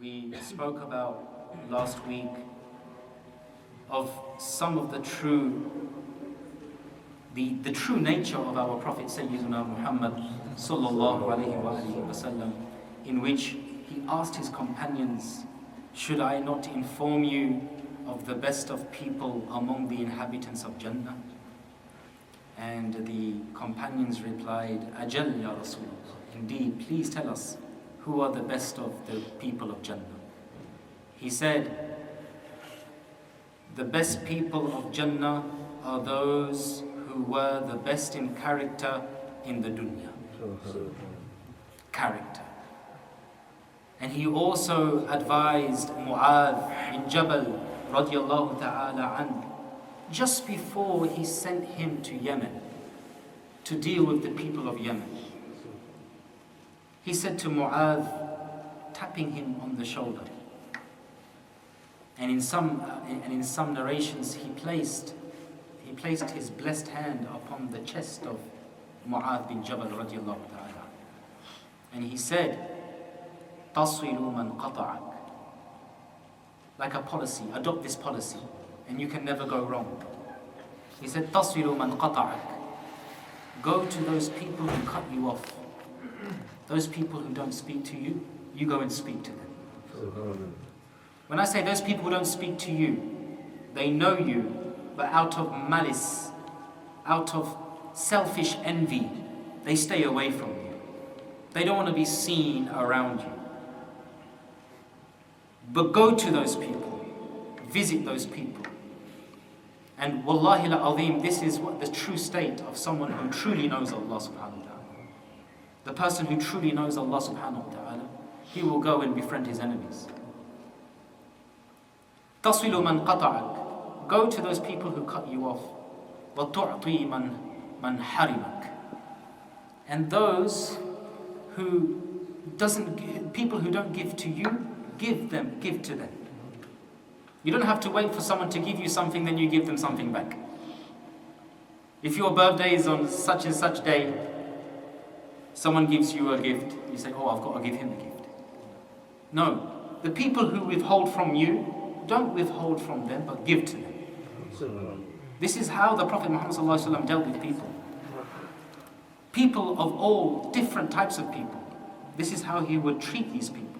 We spoke about last week of some of the true nature of our Prophet Sayyidina Muhammad sallallahu alayhi wa sallam, in which he asked his companions, "Should I not inform you of the best of people among the inhabitants of Jannah?" And the companions replied, "Ajal ya Rasulullah, indeed, please tell us who are the best of the people of Jannah." He said, "The best people of Jannah are those who were the best in character in the dunya." Character. And he also advised Mu'adh bin Jabal radiyallahu ta'ala an, just before he sent him to Yemen to deal with the people of Yemen. He said to Mu'adh, tapping him on the shoulder, and in some narrations he placed his blessed hand upon the chest of Mu'adh bin Jabal radiyallahu ta'ala, and he said, "Tasilu man qata'ak." Like a policy, adopt this policy and you can never go wrong. He said, "Tasilu man qata'ak." Go to those people who cut you off. Those people who don't speak to you, you go and speak to them. When I say those people who don't speak to you, they know you, but out of malice, out of selfish envy, they stay away from you. They don't want to be seen around you. But go to those people, visit those people. And wallahi al-azim, this is what the true state of someone who truly knows Allah subhanahu wa ta'ala. The person who truly knows Allah subhanahu wa ta'ala, he will go and befriend his enemies. تَصِلُ مَنْ قَطَعَكَ. Go to those people who cut you off. وَتُعْطِي مَنْ حَرِمَكَ. And those people who don't give to you, give to them. You don't have to wait for someone to give you something, then you give them something back. If your birthday is on such and such day, someone gives you a gift, you say, "Oh, I've got to give him a gift." No, the people who withhold from you, don't withhold from them, but give to them. This is how the Prophet Muhammad ﷺ dealt with people. People of all different types of people. This is how he would treat these people.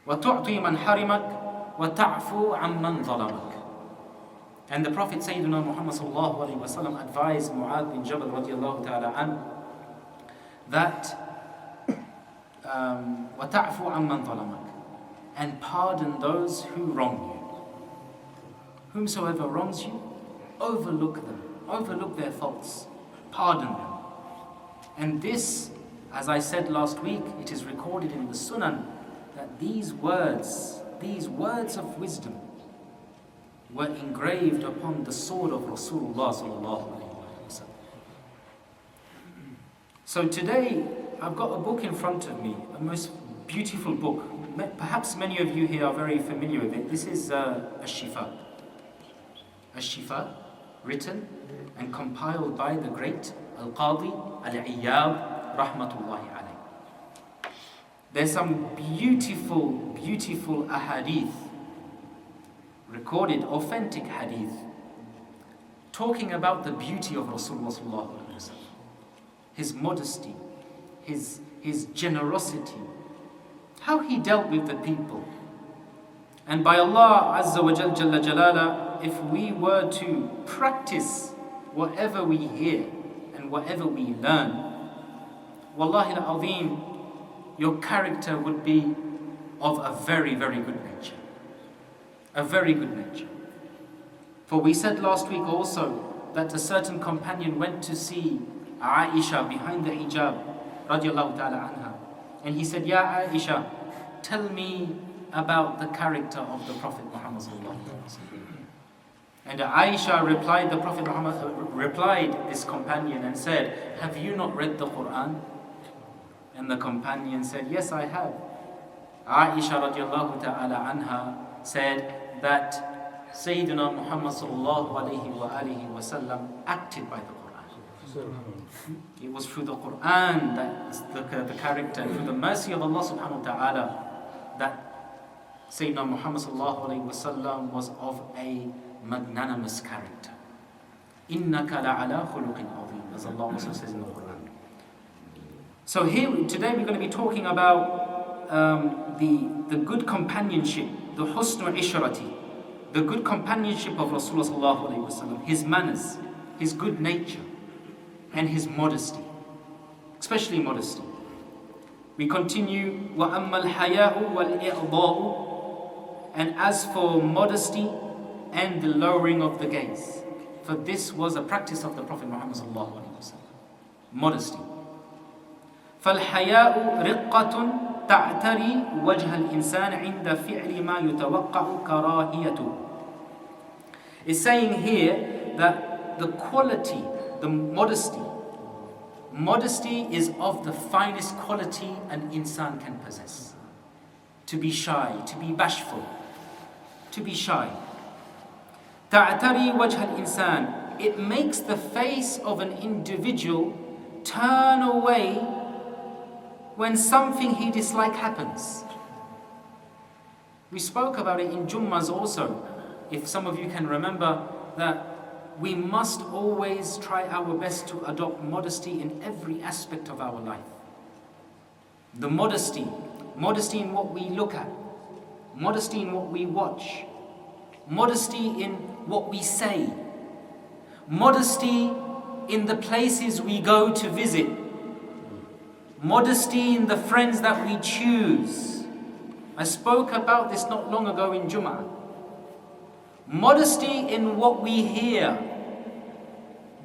وَتُعْطِي مَنْ حَرِمَكَ وَتَعْفُو عَمَّنْ ظَلَمَكَ. And the Prophet Sayyidina Muhammad ﷺ advised Mu'adh bin Jabal radiyallahu ta'ala an that وَتَعْفُو عَمَّنْ ظَلَمَكَ, and pardon those who wrong you. Whomsoever wrongs you, overlook them, overlook their faults, pardon them. And this, as I said last week, it is recorded in the Sunan that these words of wisdom were engraved upon the sword of Rasulullah sallallahu alaihi wasallam. So today I've got a book in front of me, a most beautiful book. Perhaps many of you here are very familiar with it. This is as-Shifa. As-Shifa, written and compiled by the great Qadi Iyad rahmatullahi alayh. There's some beautiful ahadith, recorded, authentic hadith, talking about the beauty of Rasulullah sallallahu alaihi wasallam, his modesty, his generosity, how he dealt with the people. And by Allah Azza wa Jalla Jalala, if we were to practice whatever we hear and whatever we learn, wallahi al-azim, your character would be of a very, very good nature. A very good nature. For we said last week also that a certain companion went to see Aisha behind the hijab, radiallahu ta'ala anha. And he said, "Ya Aisha, tell me about the character of the Prophet Muhammad sallallahu alaihi wasallam." And Aisha replied, the Prophet Muhammad replied this companion and said, "Have you not read the Quran?" And the companion said, "Yes, I have." Aisha radiallahu ta'ala anha said that Sayyidina Muhammad sallallahu alayhi wa alihi wa sallam acted by the Quran. It was through the Quran that the character, through the mercy of Allah subhanahu wa ta'ala, that Sayyidina Muhammad sallallahu alayhi wa sallam was of a magnanimous character. إِنَّكَ لَعَلَى خُلُقٍ عَظِيمٍ, as Allah also says in the Quran. So here, today we're going to be talking about the good companionship, the husn ishrati, the good companionship of Rasulullah sallallahu alayhi wa sallam, his manners, his good nature, and his modesty, especially modesty. We continue, وَأَمَّا الْحَيَاءُ وَالْإِعْضَاءُ, and as for modesty and the lowering of the gaze, for this was a practice of the Prophet Muhammad sallallahu alaihi wasallam. Modesty. فَالْحَيَاءُ رِقَّةٌ تَعْتَرِي وَجْهَ الْإِنسَانِ عِنْدَ فِعْلِ مَا يُتَوَقَّعُ كَرَاهِيَتُهُ. It's saying here that the quality, the modesty is of the finest quality an insan can possess. To be shy, to be bashful, to be shy. تَعْتَرِي وَجْهَ الْإِنسَانِ, it makes the face of an individual turn away when something he dislikes happens. We spoke about it in Jummahs also, if some of you can remember, that we must always try our best to adopt modesty in every aspect of our life. The modesty in what we look at, modesty in what we watch, modesty in what we say, modesty in the places we go to visit, modesty in the friends that we choose. I spoke about this not long ago in Jama'ah. Modesty in what we hear,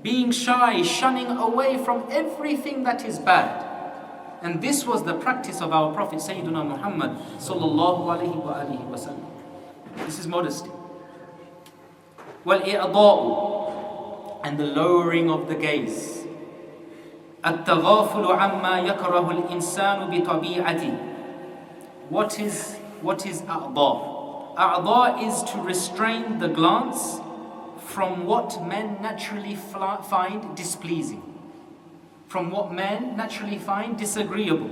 being shy, shunning away from everything that is bad. And this was the practice of our Prophet Sayyidina Muhammad sallallahu alayhi wa sallam. This is modesty. وَالْإِعْضَاءُ, and the lowering of the gaze. التَّغَافُلُ عَمَّا يَكْرَهُ الْإِنسَانُ بِطَبِيعَتِهِ. What is أعضاء? A'dha is to restrain the glance from what men naturally find displeasing, from what men naturally find disagreeable,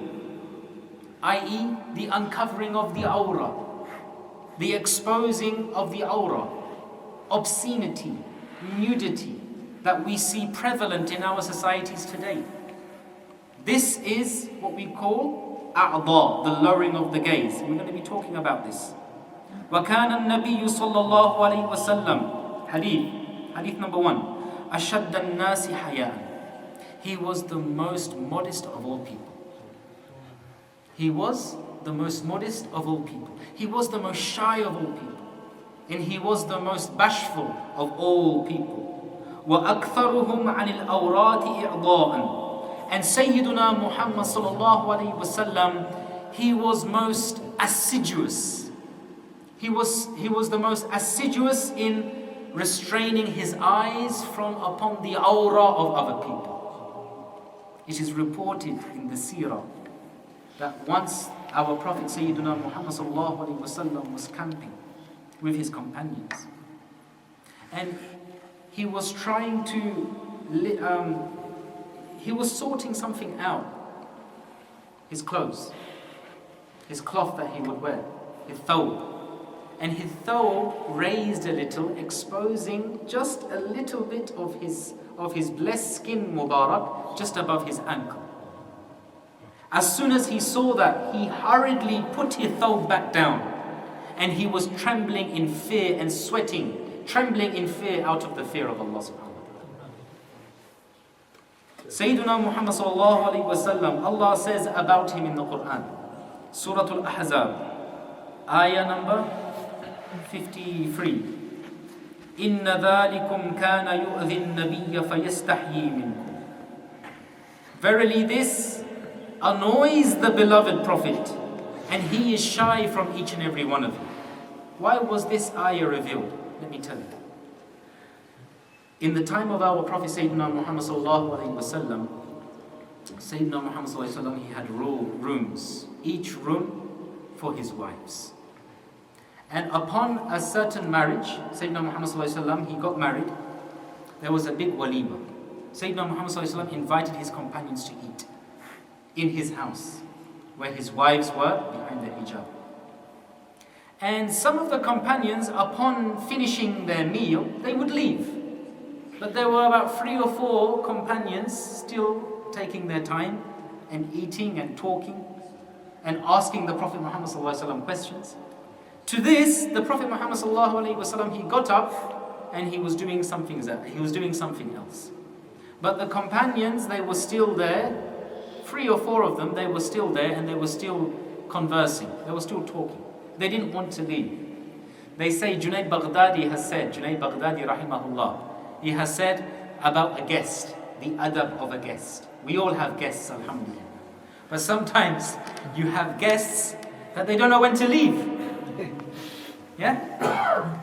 i.e. the uncovering of the awra, the exposing of the awra, obscenity, nudity that we see prevalent in our societies today. This is what we call a'dha, the lowering of the gaze. We're going to be talking about this. وَكَانَ النَّبِيُّ صَلَّى اللَّهُ عَلَيْهِ وَسَلَّمْ, hadith number 1, أَشَدَّ النَّاسِ حَيَاءً, he was the most modest of all people. He was the most modest of all people. He was the most shy of all people. And he was the most bashful of all people. وَأَكْثَرُهُمْ عَنِ الْأَوْرَاتِ إِعْضَاءً, and Sayyiduna Muhammad sallallahu alayhi wa sallam, he was most assiduous. He was the most assiduous in restraining his eyes from upon the aura of other people. It is reported in the seerah that once our Prophet Sayyidina Muhammad sallallahu alaihi wasallam was camping with his companions, and he was trying to, he was sorting something out, his clothes, his cloth that he would wear, his thawb. And his thawb raised a little, exposing just a little bit of his blessed skin Mubarak just above his ankle. As soon as he saw that, he hurriedly put his thawb back down, and he was trembling in fear and sweating, trembling in fear out of the fear of Allah subhanahu wa ta'ala. Sayyiduna Muhammad sallallahu alayhi wa sallam, Allah says about him in the Quran, Surah Al-Ahzab, ayah number 53. إِنَّ ذَلِكُمْ كَانَ يُؤْذِي النَّبِيَّ فَيَسْتَحْيِي مِنْكُمْ. Verily this annoys the beloved Prophet, and he is shy from each and every one of you. Why was this ayah revealed? Let me tell you. In the time of our Prophet Sayyidina Muhammad sallallahu alayhi wa sallam, Sayyidina Muhammad sallallahu alayhi wa sallam, he had rooms, each room for his wives. And upon a certain marriage, Sayyidina Muhammad sallallahu alaihi wasallam, he got married, there was a big walima. Sayyidina Muhammad sallallahu alaihi wasallam invited his companions to eat in his house, where his wives were behind the hijab. And some of the companions, upon finishing their meal, they would leave. But there were about 3 or 4 companions still taking their time and eating and talking and asking the Prophet Muhammad ﷺ questions. To this, the Prophet Muhammad ﷺ, he got up and he was doing something else. But the companions, they were still there. 3 or 4 of them, they were still there and they were still conversing. They were still talking. They didn't want to leave. They say Junayd Baghdadi rahimahullah, he has said about a guest, the adab of a guest. We all have guests, alhamdulillah. But sometimes you have guests that they don't know when to leave. Yeah?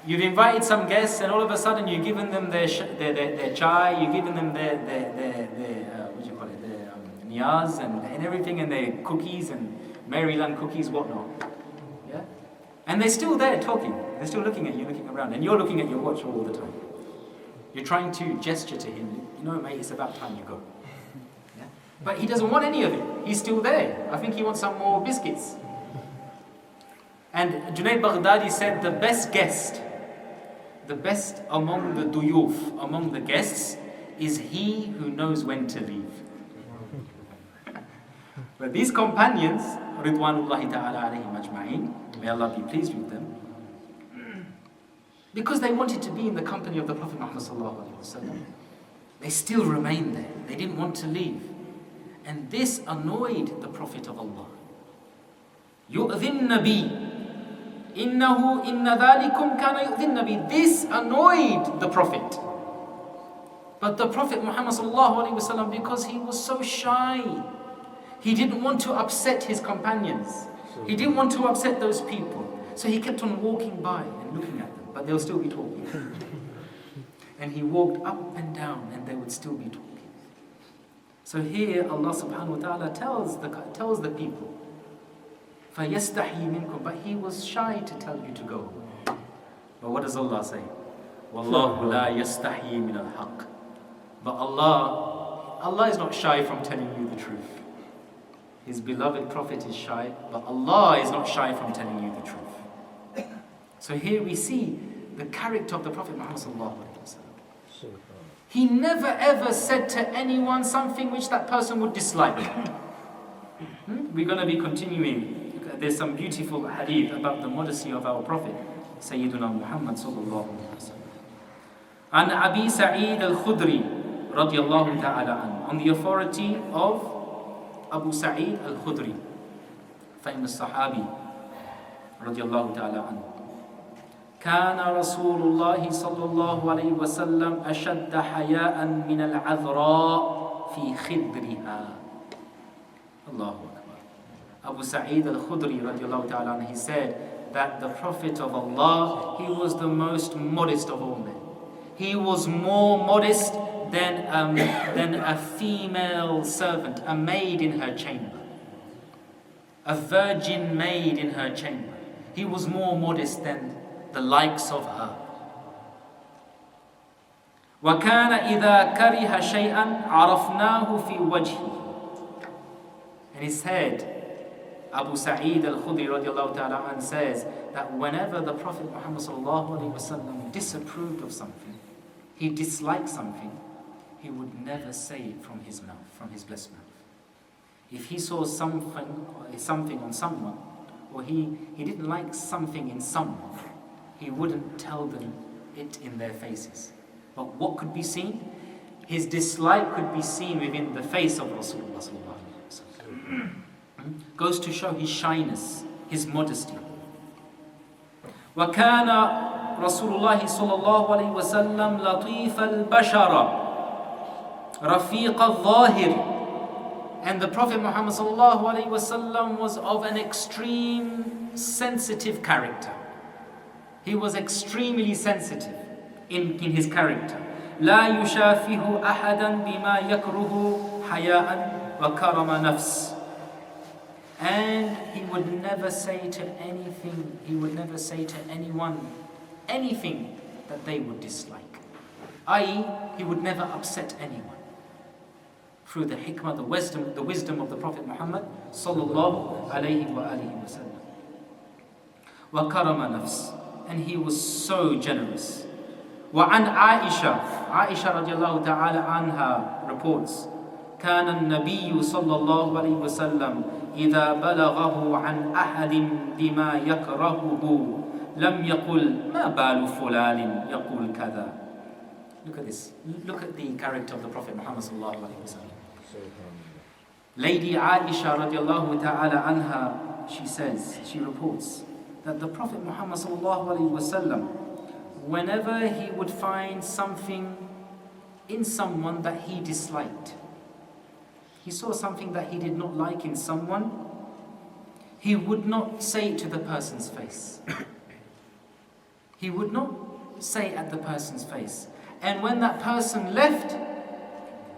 You've invited some guests and all of a sudden you've given them their chai, you've given them their niyaz and everything, and their cookies and Maryland cookies, whatnot. Yeah? And they're still there talking. They're still looking at you, looking around, and you're looking at your watch all the time. You're trying to gesture to him, you know, mate, it's about time you go. Yeah? But he doesn't want any of it. He's still there. I think he wants some more biscuits. And Junayd Baghdadi said the best guest, the best among the duyuf, among the guests, is he who knows when to leave. But these companions, Ridwanullahi ta'ala alayhim ajma'in, may Allah be pleased with them, because they wanted to be in the company of the Prophet Muhammad sallallahu alaihi wasallam, they still remained there. They didn't want to leave. And this annoyed the Prophet of Allah. يُؤْذِي النَّبِي إِنَّهُ إِنَّ ذَلِكُمْ كَانَ يُؤْذِي النَّبِي. This annoyed the Prophet. But the Prophet Muhammad sallallahu alaihi wasallam, because he was so shy, he didn't want to upset his companions. He didn't want to upset those people. So he kept on walking by and looking at them, but they'll still be talking. And he walked up and down and they would still be talking. So here Allah subhanahu wa ta'ala tells the people, فَيَسْتَحْيِي مِنْكُمْ. But he was shy to tell you to go. But what does Allah say? وَاللَّهُ لَا يَسْتَحْيِي مِنَ الْحَقِّ. But Allah is not shy from telling you the truth. His beloved Prophet is shy, but Allah is not shy from telling you the truth. So here we see the character of the Prophet Muhammad sallallahu alaihi wasallam. He never ever said to anyone something which that person would dislike. We're going to be continuing. There's some beautiful hadith about the modesty of our Prophet, Sayyiduna Muhammad sallallahu alaihi wasallam. An Abi Sa'id al-Khudri radiyallahu ta'ala an, on the authority of Abu Sa'id al-Khudri, famous Sahabi, radiyallahu ta'ala anhu. كان رسول الله صلى الله عليه وسلم أشد حياء من العذراء في خدرها. Allahu Akbar. Abu Sa'id al-Khudri, radiyallahu ta'ala anhu, he said that the Prophet of Allah, he was the most modest of all men. He was more modest than a female servant, a maid in her chamber, a virgin maid in her chamber. He was more modest than the likes of her. وَكَانَ إِذَا كَرِهَ شَيْئًا عَرَفْنَاهُ فِي وَجْهِهِ. And he said, Abu Sa'id al-Khudri radiallahu ta'ala an says that whenever the Prophet Muhammad sallallahu alaihi wasallam disapproved of something, he disliked something, he would never say it from his mouth, from his blessed mouth. If he saw something on someone, or he didn't like something in someone, he wouldn't tell them it in their faces. But what could be seen? His dislike could be seen within the face of Rasulullah sallallahu alaihi wasallam. Goes to show his shyness, his modesty. وَكَانَ رسول الله صلى الله عليه وسلم لطيف البشرة رفيق الظاهر. And the Prophet Muhammad sallallahu alaihi wasallam was of an extreme sensitive character. He was extremely sensitive in his character. لا يشافه أحدا بما يكره حياء وكرم نفس. And he would never say to anyone anything that they would dislike. i.e., he would never upset anyone. Through the hikmah, the wisdom of the Prophet Muhammad sallallahu alayhi wa alihi wa sallam. وَكَرَمَ نَفْسِ, and he was so generous. وعن عائشة رضي الله تعالى عنها reports كان النبي صلى الله عليه وسلم إذا بلغه عن أحد بما يكرهه لم يقل ما بال فلان يقول كذا. Look at this. Look at the character of the Prophet Muhammad صلى الله عليه وسلم. Lady Aisha radiallahu ta'ala anha, she reports that the Prophet Muhammad صلى الله عليه وسلم, whenever he would find something in someone that he disliked, he saw something that he did not like in someone, he would not say it to the person's face. He would not say it at the person's face. And when that person left,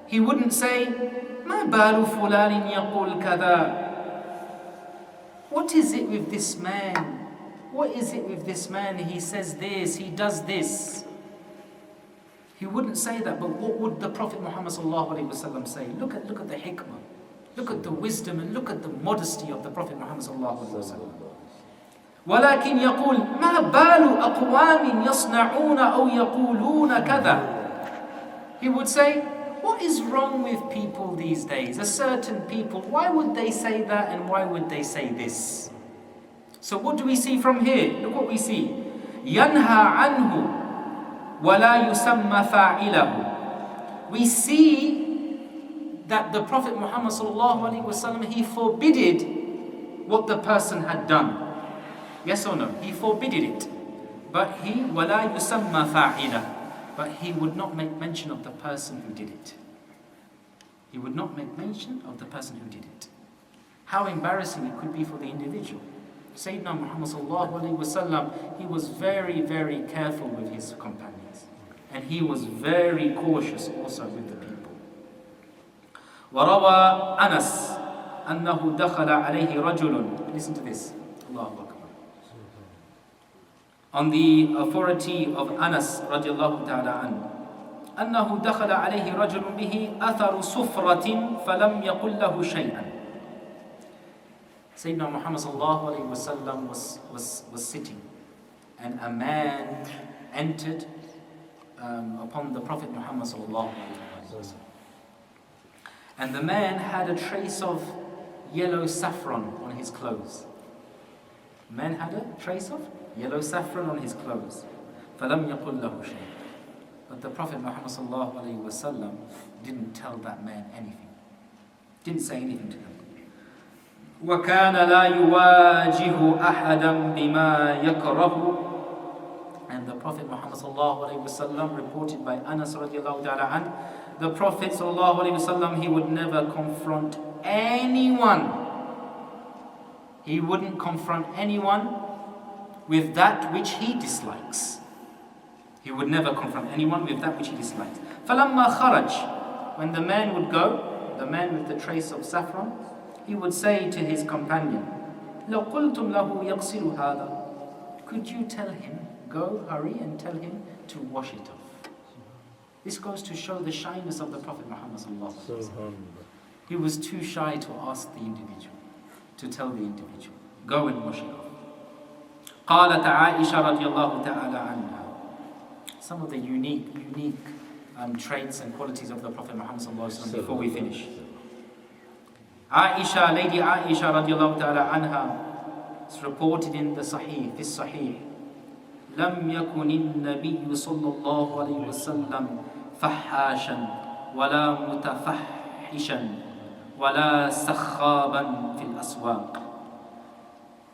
he wouldn't say, "Ma balu fulanin yaqul kada." What is it with this man? What is it with this man? He says this, he does this. He wouldn't say that, but what would the Prophet Muhammad ﷺ say? Look at the hikmah, look at the wisdom, and look at the modesty of the Prophet Muhammad ﷺ. ولكن يقول ما بال أقوام يصنعون أو يقولون كذا. He would say, what is wrong with people these days? A certain people, why would they say that and why would they say this? So what do we see from here? Look what we see. ينهى عنه ولا يسمى فاعله. We see that the Prophet Muhammad ﷺ, he forbidded what the person had done. Yes or no? He forbidded it. But he ولا يسمى فاعله. But he would not make mention of the person who did it. He would not make mention of the person who did it. How embarrassing it could be for the individual. Sayyidina Muhammad sallallahu alaihi wasallam, he was very, very careful with his companions. And he was very cautious also with the people. وروى أنس أنه دخل عليه رجل. Listen to this. Allahu Akbar. On the authority of Anas radiallahu ta'ala anhu, أنه دخل عليه رجل به أثر صفرة فلم يقل له شيئا. Sayyidina Muhammad sallallahu alayhi wasallam was sitting, and a man entered upon the Prophet Muhammad sallallahu alayhi wasallam. And the man had a trace of yellow saffron on his clothes. The man had a trace of yellow saffron on his clothes. فَلَمْ يَقُلْ لَهُ شَيْءٍ. But the Prophet Muhammad sallallahu alayhi wasallam didn't tell that man anything. Didn't say anything to him. وَكَانَ لَا يُوَاجِهُ أَحَدًا بِمَا يَكْرَهُ. And the Prophet Muhammad sallallahu alayhi wasallam, reported by Anas radiallahu ta'ala anhu, the Prophet sallallahu alayhi wasallam, he would never confront anyone. He wouldn't confront anyone with that which he dislikes. He would never confront anyone with that which he dislikes. فَلَمَّا خَرَجْ. When the man would go, the man with the trace of saffron, he would say to his companion, لَوْ قُلْتُمْ لَهُ يَغْسِلُ هَذَا. Could you tell him, go, hurry and tell him to wash it off. This goes to show the shyness of the Prophet Muhammad sallallahu alaihi wasallam. He was too shy to ask the individual, to tell the individual, go and wash it off. قالت عائشة رضي الله تعالى عنها. Some of the unique traits and qualities of the Prophet Muhammad sallallahu alaihi wasallam before we finish. Aisha, Lady Aisha radiallahu ta'ala anha, it's reported in the Sahih, this Sahih. لم يكن النبي صلى الله عليه وسلم فحاشا ولا متفحشا ولا سخابا في الأسواق.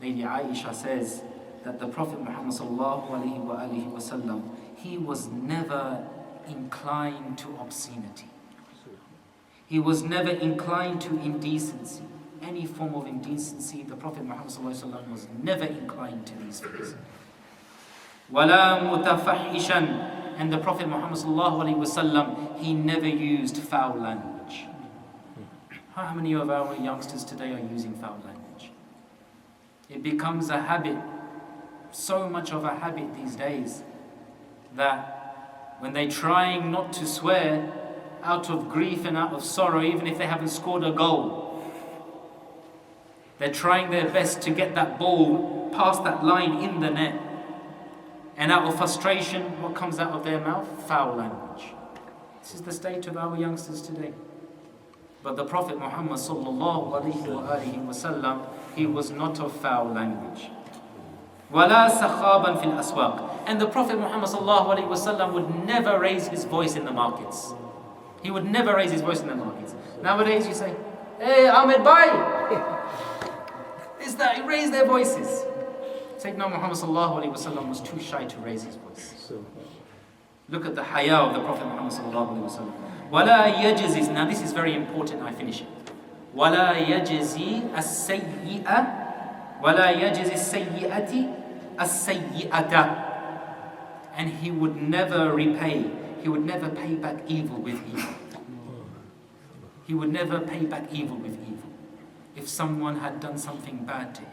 Lady Aisha says that the Prophet Muhammad sallallahu alaihi wasallam, he was never inclined to obscenity. He was never inclined to indecency. Any form of indecency, the Prophet Muhammad ﷺ was never inclined to these things. وَلَا مُتَفَحِّشًا. And the Prophet Muhammad ﷺ, he never used foul language. How many of our youngsters today are using foul language? It becomes a habit, so much of a habit these days, that when they're trying not to swear, out of grief and out of sorrow, even if they haven't scored a goal, they're trying their best to get that ball past that line in the net. And out of frustration, what comes out of their mouth? Foul language. This is the state of our youngsters today. But the Prophet Muhammad sallallahu alaihi wasallam, he was not of foul language. وَلَا سَخَابًا فِي الْأَسْوَاقِ. And the Prophet Muhammad sallallahu alaihi wasallam would never raise his voice in the markets. He would never raise his voice in the markets. Nowadays you say, hey, Ahmed Bhai! Is that, he raised their voices. Sayyidina Muhammad sallallahu alaihi wasallam was too shy to raise his voice. Look at the haya of the Prophet Muhammad sallallahu alaihi wasallam. وَلَا يَجْزِي. Now this is very important, I finish it. وَلَا يَجْزِي السَّيِّئَةِ وَلَا يَجْزِي السَّيِّئَةِ السَّيِّئَةَ. And he would never repay, he would never pay back evil with evil. He would never pay back evil with evil. If someone had done something bad to him,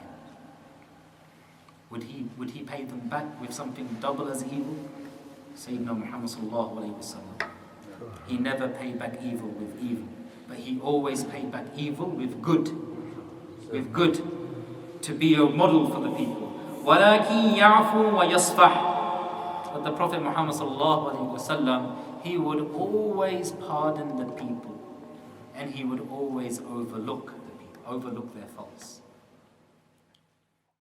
would he pay them back with something double as evil? Sayyidina Muhammad sallallahu alayhi wasallam, he never paid back evil with evil, but he always paid back evil with good. With good, to be a model for the people. وَلَكِنْ يَعْفُوا وَيَصْفَحْ. But the Prophet Muhammad sallallahu alayhi wasallam, he would always pardon the people, and he would always overlook the people, overlook their faults.